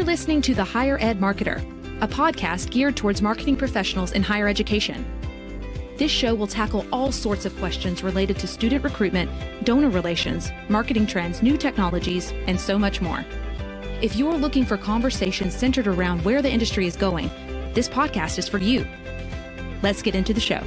You're listening to The Higher Ed Marketer, a podcast geared towards marketing professionals in higher education. This show will tackle all sorts of questions related to student recruitment, donor relations, marketing trends, new technologies, and so much more. If you're looking for conversations centered around where the industry is going, this podcast is for you. Let's get into the show.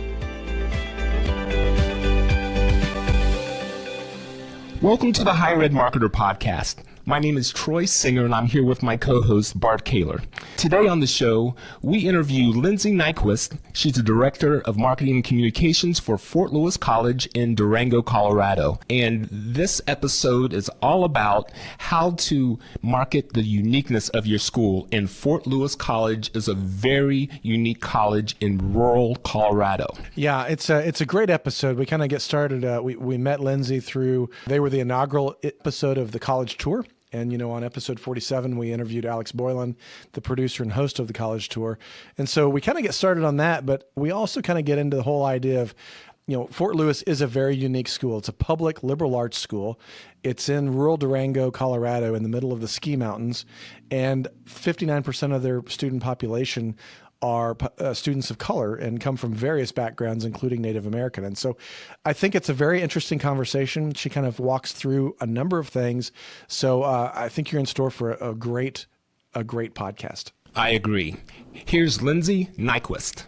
Welcome to the Higher Ed Marketer Podcast. My name is Troy Singer, and I'm here with my co-host, Bart Kaler. Today on the show, we interview Lindsay Nyquist. She's the Director of Marketing and Communications for Fort Lewis College in Durango, Colorado. And this episode is all about how to market the uniqueness of your school. And Fort Lewis College is a very unique college in rural Colorado. Yeah, it's a great episode. We kind of get started. We met Lindsay they were the inaugural episode of the college tour. And, on episode 47, we interviewed Alex Boylan, the producer and host of the college tour. And so we kind of get started on that, but we also kind of get into the whole idea of, Fort Lewis is a very unique school. It's a public liberal arts school. It's in rural Durango, Colorado, in the middle of the ski mountains. And 59% of their student population are students of color and come from various backgrounds, including Native American. And so I think it's a very interesting conversation. She kind of walks through a number of things. So I think you're in store for a great podcast. I agree. Here's Lindsay Nyquist.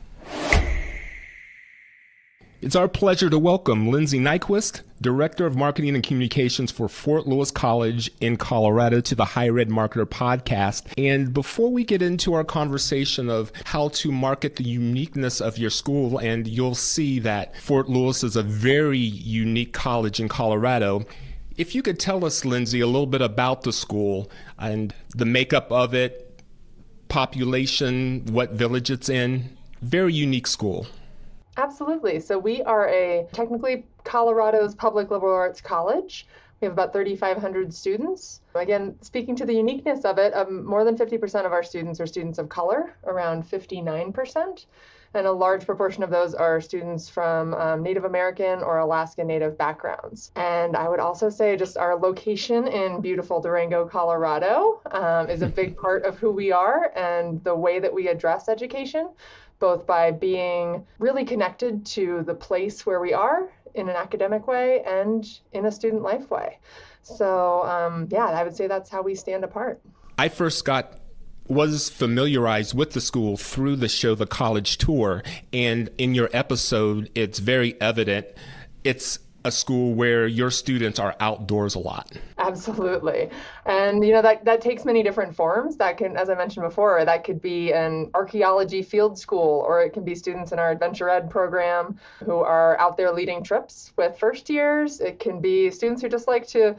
It's our pleasure to welcome Lindsay Nyquist, Director of Marketing and Communications for Fort Lewis College in Colorado, to the Higher Ed Marketer Podcast. And before we get into our conversation of how to market the uniqueness of your school, and you'll see that Fort Lewis is a very unique college in Colorado, if you could tell us, Lindsay, a little bit about the school and the makeup of it, population, what village it's in. Very unique school. Absolutely. So we are technically Colorado's public liberal arts college. We have about 3,500 students. Again, speaking to the uniqueness of it, more than 50% of our students are students of color, around 59%. And a large proportion of those are students from Native American or Alaska Native backgrounds. And I would also say just our location in beautiful Durango, Colorado is a big part of who we are and the way that we address education, both by being really connected to the place where we are in an academic way and in a student life way. So I would say that's how we stand apart. I first was familiarized with the school through the show, The College Tour. And in your episode, it's very evident it's a school where your students are outdoors a lot. Absolutely. And, that takes many different forms. That can, as I mentioned before, that could be an archaeology field school, or it can be students in our Adventure Ed program who are out there leading trips with first years. It can be students who just like to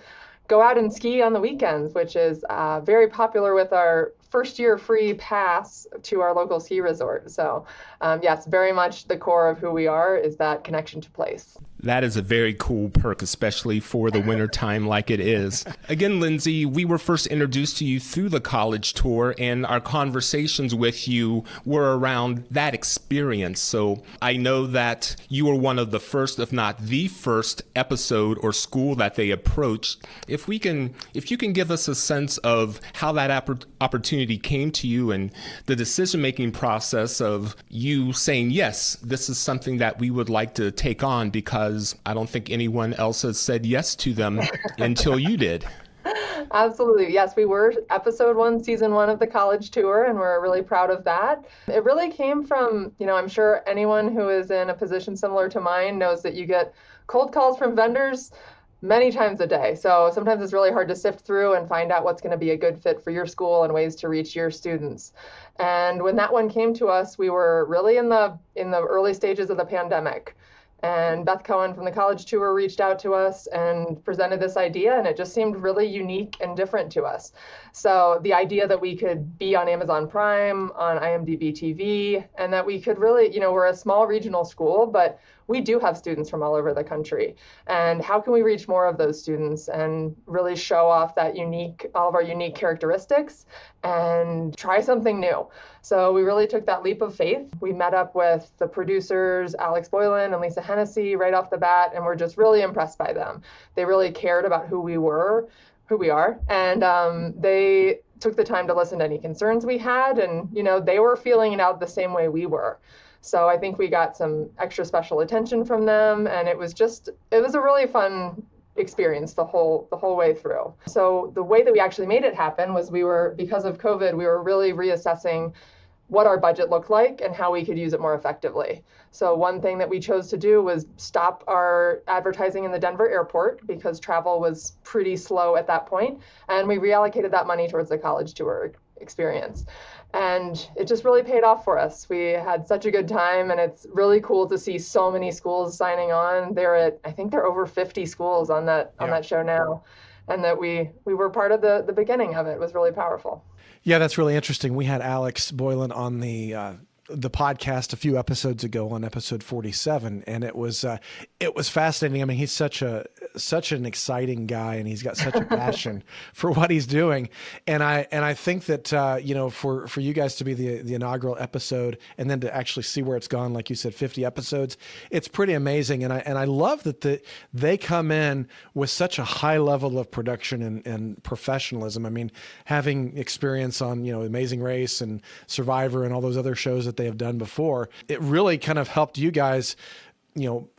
go out and ski on the weekends, which is very popular with our first year free pass to our local ski resort. So yes, very much the core of who we are is that connection to place. That is a very cool perk, especially for the winter time like it is. Again, Lindsay, we were first introduced to you through the college tour, and our conversations with you were around that experience. So I know that you were one of the first, if not the first, episode or school that they approached. If you can give us a sense of how that opportunity came to you and the decision-making process of you saying, yes, this is something that we would like to take on, because I don't think anyone else has said yes to them until you did. Absolutely. Yes, we were episode 1, season 1 of the college tour, and we're really proud of that. It really came from, I'm sure anyone who is in a position similar to mine knows that you get cold calls from vendors many times a day. So sometimes it's really hard to sift through and find out what's going to be a good fit for your school and ways to reach your students. And when that one came to us, we were really in the early stages of the pandemic. And Beth Cohen from the college tour reached out to us and presented this idea, and it just seemed really unique and different to us. So the idea that we could be on Amazon Prime, on IMDb TV, and that we could really, we're a small regional school, but we do have students from all over the country. And how can we reach more of those students and really show off all of our unique characteristics and try something new? So we really took that leap of faith. We met up with the producers, Alex Boylan and Lisa Hennessy, right off the bat, and we're just really impressed by them. They really cared about who we are, and they took the time to listen to any concerns we had. And, they were feeling it out the same way we were. So I think we got some extra special attention from them. And it was a really fun experience the whole way through. So the way that we actually made it happen was because of COVID, we were really reassessing what our budget looked like and how we could use it more effectively. So one thing that we chose to do was stop our advertising in the Denver airport because travel was pretty slow at that point. And we reallocated that money towards the college tour experience. And it just really paid off for us. We had such a good time, and it's really cool to see so many schools signing on. I think there are over 50 schools on that show now. And that we were part of the beginning of it. It was really powerful. Yeah, that's really interesting. We had Alex Boylan on the podcast a few episodes ago on episode 47, and it was fascinating. I mean, he's such an exciting guy, and he's got such a passion for what he's doing. And I think that for you guys to be the inaugural episode, and then to actually see where it's gone, like you said, 50 episodes, it's pretty amazing. And I love that they come in with such a high level of production and professionalism. I mean, having experience on Amazing Race and Survivor and all those other shows that they have done before, it really kind of helped you guys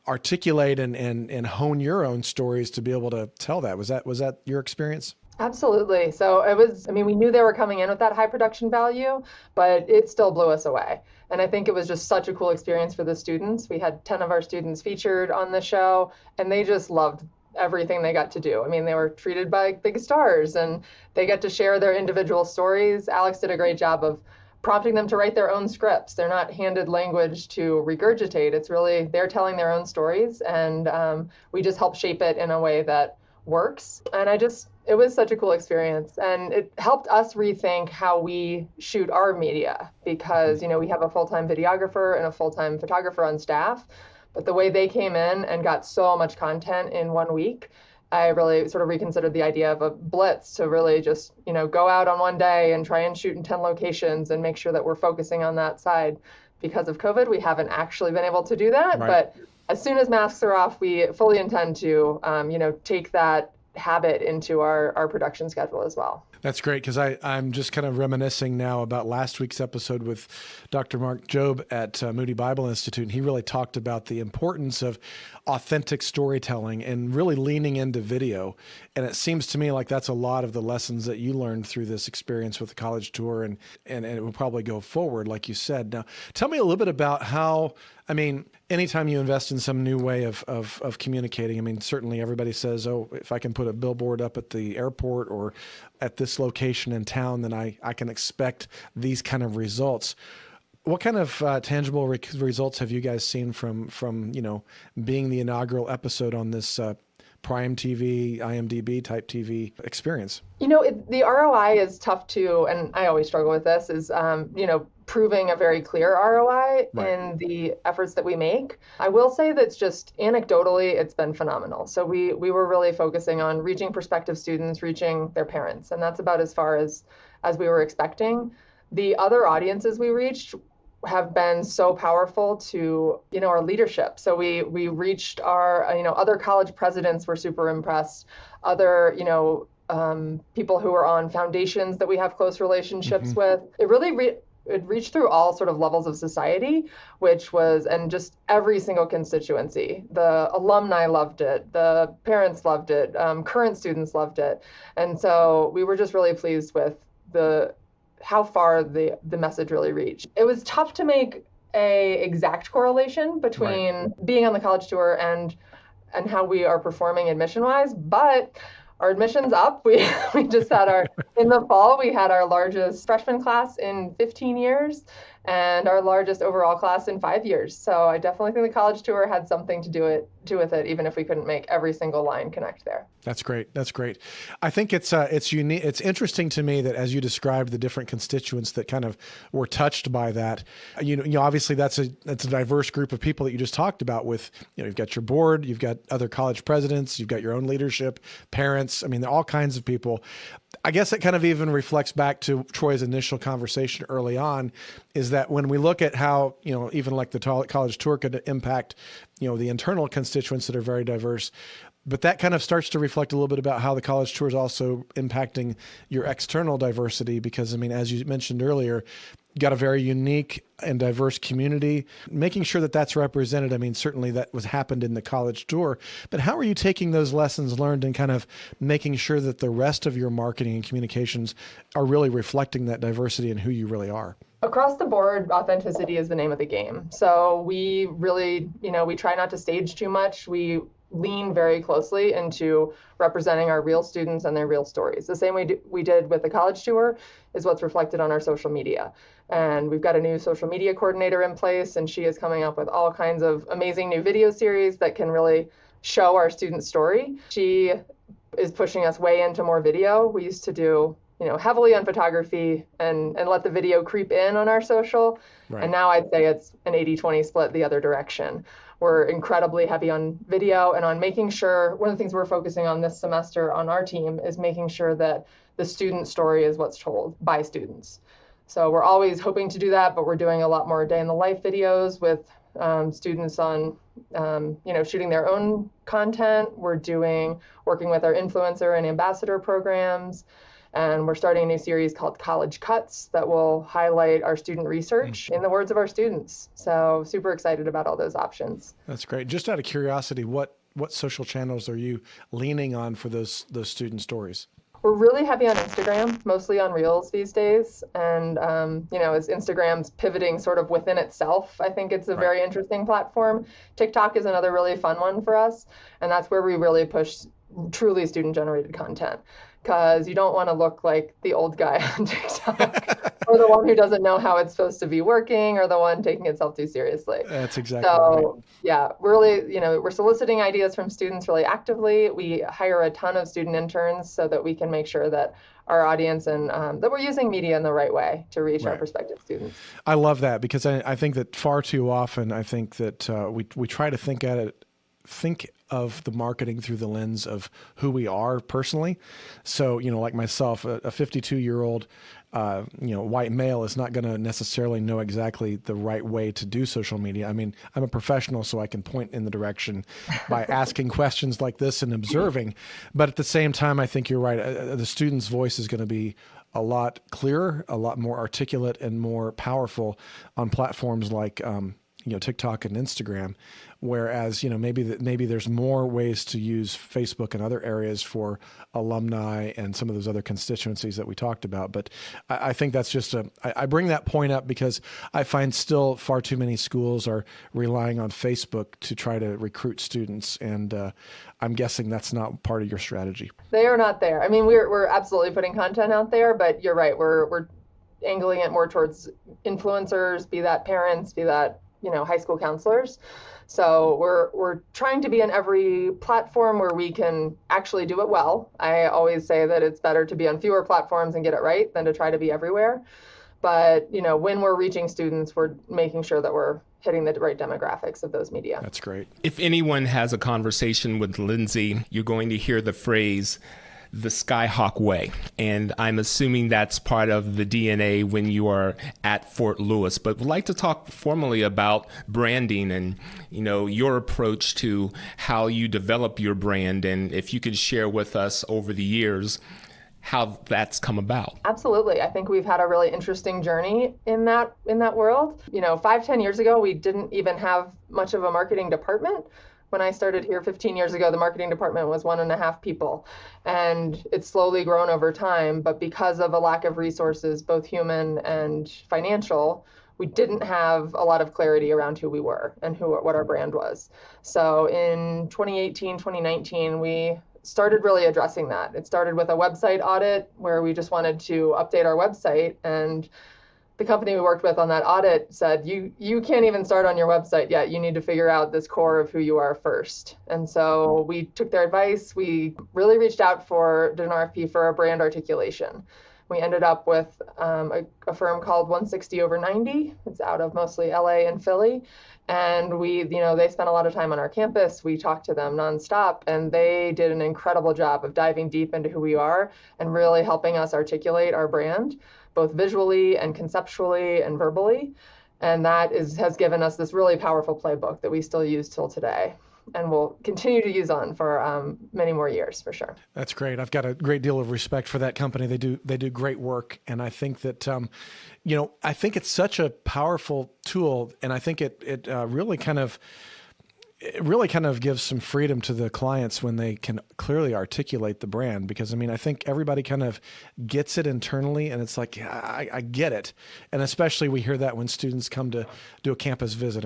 articulate and hone your own stories to be able to tell that. Was that your experience? Absolutely. So we knew they were coming in with that high production value, but it still blew us away. And I think it was just such a cool experience for the students. We had 10 of our students featured on the show, and they just loved everything they got to do. I mean, they were treated by big stars, and they get to share their individual stories. Alex did a great job of prompting them to write their own scripts. They're not handed language to regurgitate. It's really, they're telling their own stories, and we just help shape it in a way that works. And it was such a cool experience. And it helped us rethink how we shoot our media because, we have a full-time videographer and a full-time photographer on staff. But the way they came in and got so much content in 1 week, I really sort of reconsidered the idea of a blitz to really just, go out on one day and try and shoot in 10 locations and make sure that we're focusing on that side. Because of COVID, we haven't actually been able to do that. Right. But as soon as masks are off, we fully intend to, take that habit into our production schedule as well. That's great, because I'm just kind of reminiscing now about last week's episode with Dr. Mark Jobe at Moody Bible Institute, and he really talked about the importance of authentic storytelling and really leaning into video. And it seems to me like that's a lot of the lessons that you learned through this experience with the college tour, and it will probably go forward, like you said. Now, tell me a little bit about how, anytime you invest in some new way of communicating, certainly everybody says, oh, if I can put a billboard up at the airport or at this location in town, then I can expect these kind of results. What kind of tangible results have you guys seen from being the inaugural episode on this Prime TV, IMDb type TV experience? The ROI is tough to, and I always struggle with this, is, proving a very clear ROI in the efforts that we make. I will say that just anecdotally, it's been phenomenal. So we were really focusing on reaching prospective students, reaching their parents, and that's about as far as we were expecting. The other audiences we reached have been so powerful to, our leadership. So we reached our, other college presidents were super impressed. Other, people who are on foundations that we have close relationships with. It really it reached through all sort of levels of society, and just every single constituency. The alumni loved it. The parents loved it. Current students loved it. And so we were just really pleased with how far the message really reached. It was tough to make a exact correlation between being on the college tour and how we are performing admission-wise, but our admission's up. We just had in the fall, we had our largest freshman class in 15 years and our largest overall class in 5 years. So I definitely think the college tour had something to do with it, even if we couldn't make every single line connect there. That's great. That's great. I think it's unique. It's interesting to me that as you described the different constituents that kind of were touched by that, obviously that's a diverse group of people that you just talked about with, you've got your board, you've got other college presidents, you've got your own leadership, parents. All kinds of people. I guess it kind of even reflects back to Troy's initial conversation early on, is that when we look at how, even like the college tour could impact, the internal constituents that are very diverse, But that kind of starts to reflect a little bit about how the college tour is also impacting your external diversity, because, I mean, as you mentioned earlier, you got a very unique and diverse community. Making sure that that's represented, I mean, certainly that was happened in the college tour, but how are you taking those lessons learned and kind of making sure that the rest of your marketing and communications are really reflecting that diversity and who you really are? Across the board, authenticity is the name of the game. So we really, we try not to stage too much. We lean very closely into representing our real students and their real stories. The same way we did with the college tour is what's reflected on our social media. And we've got a new social media coordinator in place, and she is coming up with all kinds of amazing new video series that can really show our student story. She is pushing us way into more video. We used to do heavily on photography and let the video creep in on our social. Right. And now I'd say it's an 80-20 split the other direction. We're incredibly heavy on video and on making sure, one of the things we're focusing on this semester on our team is making sure that the student story is what's told by students. So we're always hoping to do that, but we're doing a lot more day in the life videos with students on, shooting their own content. We're working with our influencer and ambassador programs. And we're starting a new series called College Cuts that will highlight our student research in the words of our students. So super excited about all those options. That's great. Just out of curiosity, what social channels are you leaning on for those student stories? We're really heavy on Instagram, mostly on Reels these days. And, as Instagram's pivoting sort of within itself, I think it's a very interesting platform. TikTok is another really fun one for us. And that's where we really push truly student-generated content, because you don't want to look like the old guy on TikTok or the one who doesn't know how it's supposed to be working or the one taking itself too seriously. That's exactly right. Yeah, really, we're soliciting ideas from students really actively. We hire a ton of student interns so that we can make sure that our audience and that we're using media in the right way to reach our prospective students. I love that, because I think that far too often, I think that we try to think of the marketing through the lens of who we are personally. So, like myself, a 52-year-old, white male is not going to necessarily know exactly the right way to do social media. I mean, I'm a professional, so I can point in the direction by asking questions like this and observing. But at the same time, I think you're right. The student's voice is going to be a lot clearer, a lot more articulate, and more powerful on platforms like TikTok and Instagram, whereas maybe there's more ways to use Facebook and other areas for alumni and some of those other constituencies that we talked about. But I think that's just I bring that point up because I find still far too many schools are relying on Facebook to try to recruit students, and I'm guessing that's not part of your strategy. They are not there. I mean, we're absolutely putting content out there, but you're right. We're angling it more towards influencers, be that parents, be that high school counselors. So we're trying to be in every platform where we can actually do it well. I always say that it's better to be on fewer platforms and get it right than to try to be everywhere. But when we're reaching students, we're making sure that we're hitting the right demographics of those media. That's great. If anyone has a conversation with Lindsay, you're going to hear the phrase, the Skyhawk way. And I'm assuming that's part of the DNA when you are at Fort Lewis. But would like to talk formally about branding and, your approach to how you develop your brand. And if you could share with us over the years how that's come about. Absolutely. I think we've had a really interesting journey in that world. 5-10 years ago, we didn't even have much of a marketing department. When I started here 15 years ago, the marketing department was 1.5 people, and it's slowly grown over time. But because of a lack of resources, both human and financial, we didn't have a lot of clarity around who we were and what our brand was. So in 2018, 2019, we started really addressing that. It started with a website audit where we just wanted to update our website, and the company we worked with on that audit said, you can't even start on your website yet. You need to figure out this core of who you are first. And so we took their advice. We really reached out did an RFP for a brand articulation. We ended up with a firm called 160/90. It's out of mostly LA and Philly. And they spent a lot of time on our campus. We talked to them nonstop, and they did an incredible job of diving deep into who we are and really helping us articulate our brand, both visually and conceptually and verbally. And that has given us this really powerful playbook that we still use till today. and will continue to use on for many more years for sure. That's great. I've got a great deal of respect for that company. They do great work, and I think that I think it's such a powerful tool, and I think it really kind of gives some freedom to the clients when they can clearly articulate the brand. Because I think everybody kind of gets it internally, and it's like, yeah, I get it. And especially we hear that when students come to do a campus visit.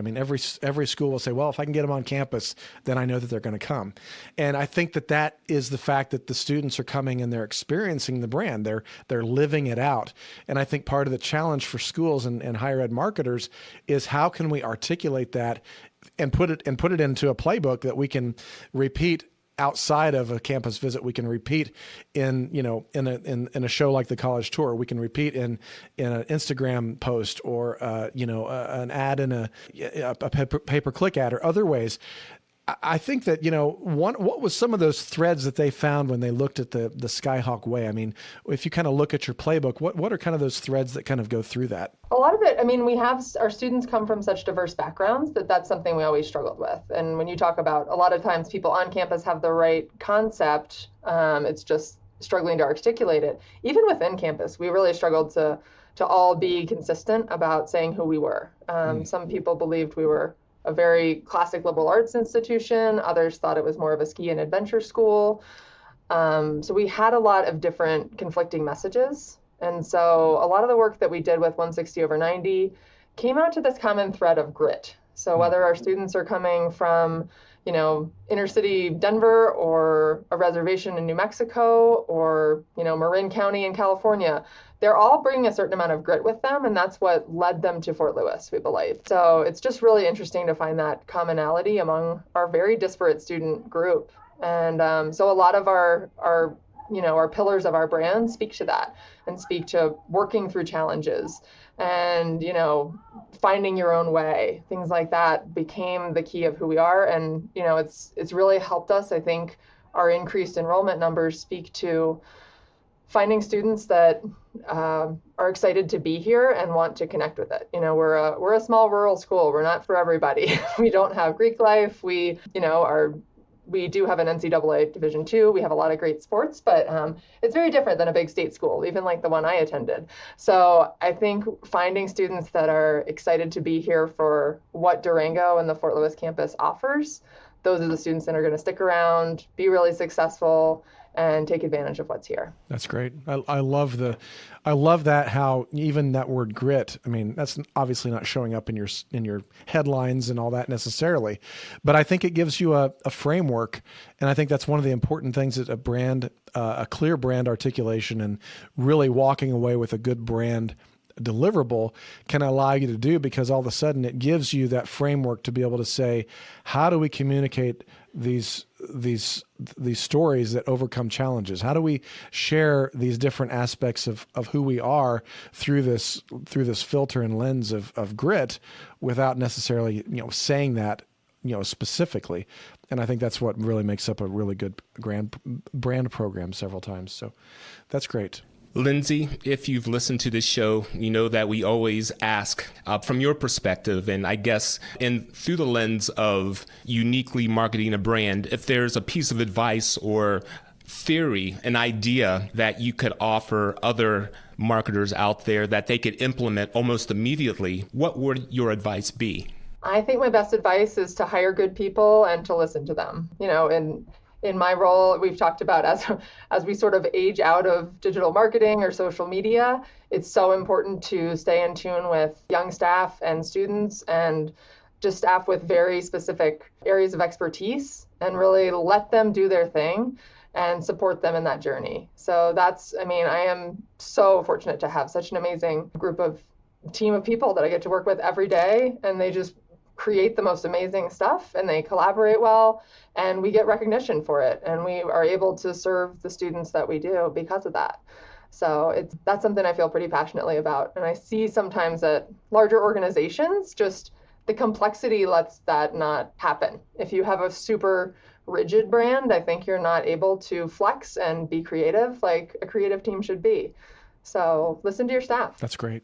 Every school will say, well, if I can get them on campus, then I know that they're going to come. And I think that is the fact that the students are coming and they're experiencing the brand. They're living it out. And I think part of the challenge for schools and higher ed marketers is how can we articulate that and put it into a playbook that we can repeat outside of a campus visit. We can repeat in a show like the College Tour. We can repeat in an Instagram post or an ad in a pay-per-click ad or other ways. I think that, what was some of those threads that they found when they looked at the Skyhawk Way? If you kind of look at your playbook, what are kind of those threads that kind of go through that? A lot of it, we have our students come from such diverse backgrounds that's something we always struggled with. And when you talk about, a lot of times people on campus have the right concept, it's just struggling to articulate it. Even within campus, we really struggled to all be consistent about saying who we were. Some people believed we were a very classic liberal arts institution. Others thought it was more of a ski and adventure school. So we had a lot of different conflicting messages. And so a lot of the work that we did with 160/90 came out to this common thread of grit. So whether our students are coming from, inner city Denver or a reservation in New Mexico or, Marin County in California, they're all bringing a certain amount of grit with them, and that's what led them to Fort Lewis, we believe. So it's just really interesting to find that commonality among our very disparate student group. And so a lot of our pillars of our brand speak to that and speak to working through challenges and, finding your own way. Things like that became the key of who we are. And, it's really helped us. I think our increased enrollment numbers speak to finding students that are excited to be here and want to connect with it. We're a small rural school. We're not for everybody. We don't have Greek life. We do have an NCAA Division II. We have a lot of great sports, but it's very different than a big state school, even like the one I attended. So I think finding students that are excited to be here for what Durango and the Fort Lewis campus offers, those are the students that are going to stick around, be really successful, and take advantage of what's here. That's great. I love that, how even that word grit, that's obviously not showing up in your headlines and all that necessarily, but I think it gives you a framework. And I think that's one of the important things that a clear brand articulation and really walking away with a good brand deliverable can allow you to do, because all of a sudden it gives you that framework to be able to say, how do we communicate these stories that overcome challenges? How do we share these different aspects of who we are through this filter and lens of grit without necessarily saying that specifically? And I think that's what really makes up a really good brand program several times. So that's great. Lindsay, if you've listened to this show, you know that we always ask from your perspective, and I guess through the lens of uniquely marketing a brand, if there's a piece of advice or theory, an idea that you could offer other marketers out there that they could implement almost immediately, what would your advice be? I think my best advice is to hire good people and to listen to them. In my role, we've talked about as we sort of age out of digital marketing or social media, it's so important to stay in tune with young staff and students and just staff with very specific areas of expertise and really let them do their thing and support them in that journey. So I am so fortunate to have such an amazing team of people that I get to work with every day, and they just create the most amazing stuff and they collaborate well, and we get recognition for it, and we are able to serve the students that we do because of that. So that's something I feel pretty passionately about. And I see sometimes that larger organizations, just the complexity lets that not happen. If you have a super rigid brand, I think you're not able to flex and be creative like a creative team should be. So listen to your staff. That's great.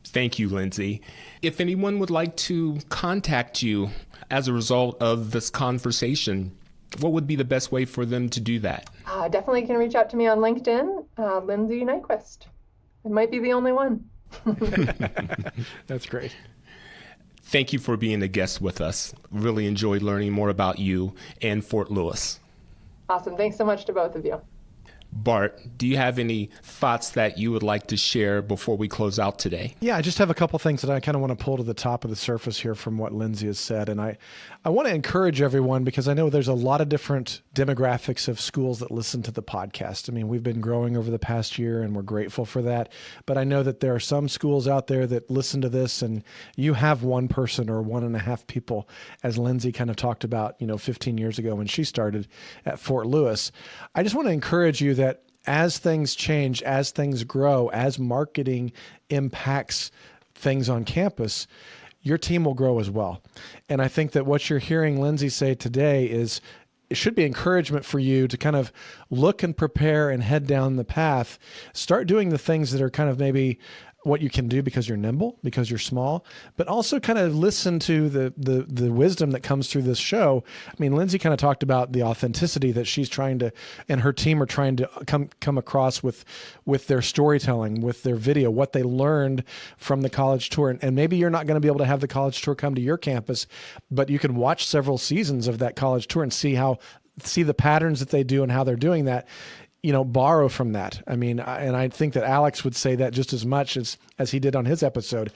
Thank you, Lindsay. If anyone would like to contact you as a result of this conversation, what would be the best way for them to do that? Definitely can reach out to me on LinkedIn, Lindsay Nyquist. It might be the only one. That's great. Thank you for being a guest with us. Really enjoyed learning more about you and Fort Lewis. Awesome. Thanks so much to both of you. Bart, do you have any thoughts that you would like to share before we close out today? Yeah, I just have a couple things that I kind of want to pull to the top of the surface here from what Lindsay has said. And I want to encourage everyone, because I know there's a lot of different demographics of schools that listen to the podcast. I mean, we've been growing over the past year and we're grateful for that. But I know that there are some schools out there that listen to this and you have one person or 1.5 people, as Lindsay kind of talked about, 15 years ago when she started at Fort Lewis. I just want to encourage you that as things change, as things grow, as marketing impacts things on campus, your team will grow as well. And I think that what you're hearing Lindsay say today is it should be encouragement for you to kind of look and prepare and head down the path. Start doing the things that are kind of maybe what you can do because you're nimble, because you're small, but also kind of listen to the wisdom that comes through this show. I mean, Lindsay kind of talked about the authenticity that she's trying to, and her team are trying to come across with their storytelling, with their video, what they learned from the college tour. And maybe you're not going to be able to have the college tour come to your campus, but you can watch several seasons of that college tour and see the patterns that they do and how they're doing that. Borrow from that. I mean, and I think that Alex would say that just as much as he did on his episode.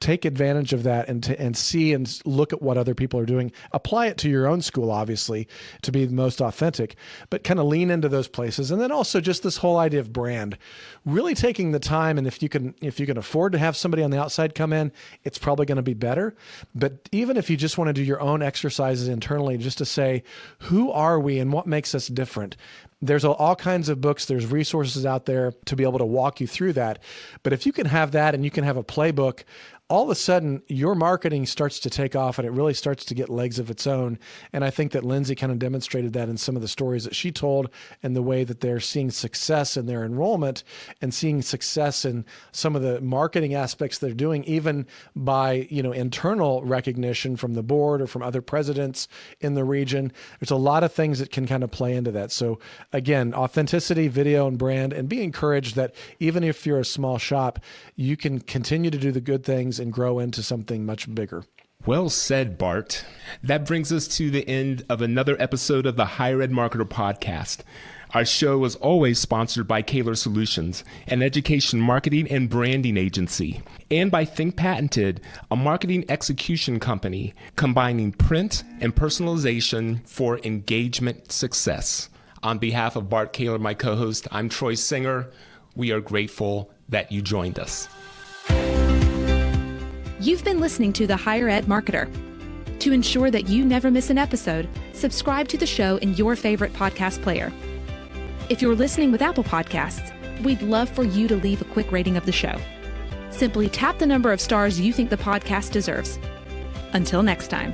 Take advantage of that and see and look at what other people are doing. Apply it to your own school, obviously, to be the most authentic, but kind of lean into those places. And then also just this whole idea of brand, really taking the time. And if you can afford to have somebody on the outside come in, it's probably going to be better. But even if you just want to do your own exercises internally, just to say, who are we and what makes us different? There's all kinds of books. There's resources out there to be able to walk you through that. But if you can have that and you can have a playbook, all of a sudden your marketing starts to take off and it really starts to get legs of its own. And I think that Lindsay kind of demonstrated that in some of the stories that she told and the way that they're seeing success in their enrollment and seeing success in some of the marketing aspects they're doing, even by, internal recognition from the board or from other presidents in the region. There's a lot of things that can kind of play into that. So again, authenticity, video, and brand, and be encouraged that even if you're a small shop, you can continue to do the good things and grow into something much bigger. Well said, Bart. That brings us to the end of another episode of the Higher Ed Marketer Podcast. Our show is always sponsored by Kaler Solutions, an education marketing and branding agency, and by Think Patented, a marketing execution company combining print and personalization for engagement success. On behalf of Bart Kaler, my co-host, I'm Troy Singer. We are grateful that you joined us. You've been listening to The Higher Ed Marketer. To ensure that you never miss an episode, subscribe to the show in your favorite podcast player. If you're listening with Apple Podcasts, we'd love for you to leave a quick rating of the show. Simply tap the number of stars you think the podcast deserves. Until next time.